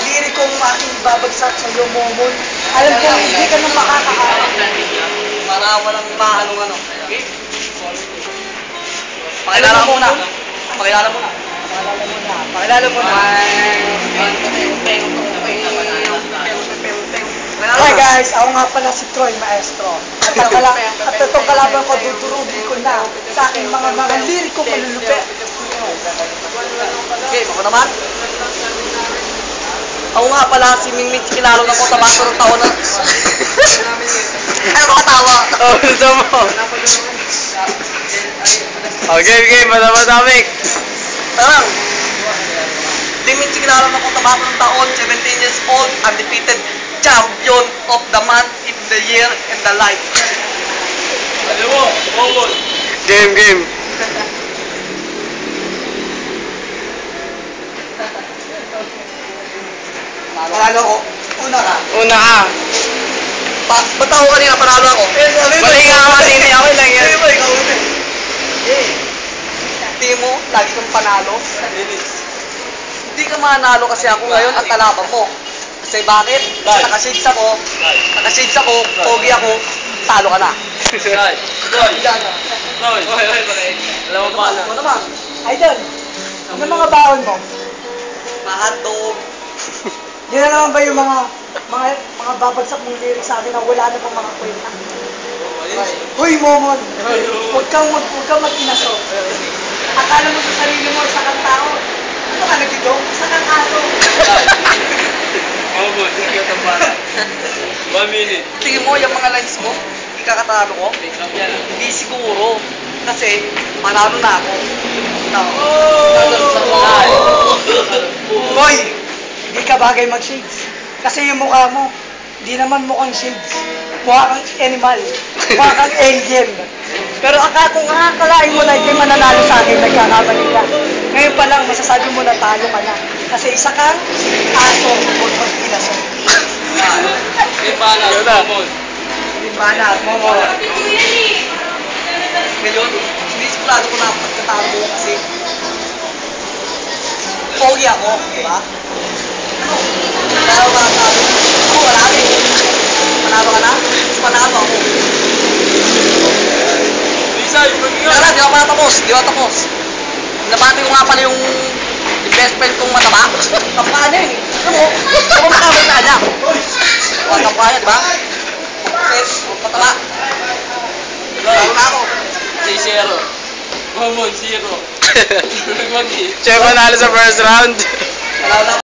lirik kong aking babagsak sa iyo, Momon. Alam ko, hindi ka na makakaharap. Para walang maanong ano. Pakilala mo muna. Pakilala mo na. Pakilala mo na. Hi guys, ako nga pala si Troy Maestro. At itong kalaban ko, dudurugin ko na sa aking mga lirik kong malulupit. Okay, ako naman. Ako nga pala si Mingming Kinalo ng Cotabato ng taon na... Ay, makatawa. Oh, gusto mo. Okay, madamik. Tarang. Mingming Kinalo ng Cotabato ng taon, 17 years old, undefeated champion of the month, in the year, and the life. Ano mo? Momon. Game. Panalo ako. Una ka. Una ka. Ba't ako kanina panalo ako? Balik nga ako kanina. Okay lang yan. Hindi mo, lagi kang panalo. Hindi ka manalo kasi ako ngayon at kalaban mo. Kasi bakit? Kasi nakashades ako, pogi ako, talo ka na. Alam mo pa na. Ano naman? Idol, ano mga baon mo? Mahadog. Yun na naman ba yung mga babagsak mong lyrics sa akin na wala na pang mga kwenta? Hoy, Momon! Huwag kang mag-inaso. Akala mo sa sarili mo, isa kang tao. Ano ka nagigong? Isa kang aso. Momon, hindi ka tambala. 1 minute. Tingin mo, yung mga lines mo, ikakatalo ko? Hindi siguro. Kasi, panalo na ako. Hoy! Hindi ka bagay mag-shades. Kasi yung mukha mo, di naman mukhang shades. Mukha kang animal. Mukha kang alien. Pero kung akakalain mo na hindi mananalo sa akin, nagkakamali ka. Ngayon pa lang, masasabi mo na talo ka na. Kasi isa kang aso, huwag mag-inaso. Hindi pa na. Hindi ba na, Momo? Ngayon, hindi sigurado ko na pagkatalo mo kasi pogi ako, di ba? Kaya makakalo. Ako, wala rin. Panalo ka na? Panalo ako. Tara, di ako pa natapos. Nabati ko nga pala yung best friend kong mataba. Kapaan eh. Ano mo? Ako makamay na niya. Kapaan yan, di ba? Mataba. Lalo na ako. 6-0. Momon, 0. Siya panalo sa first round.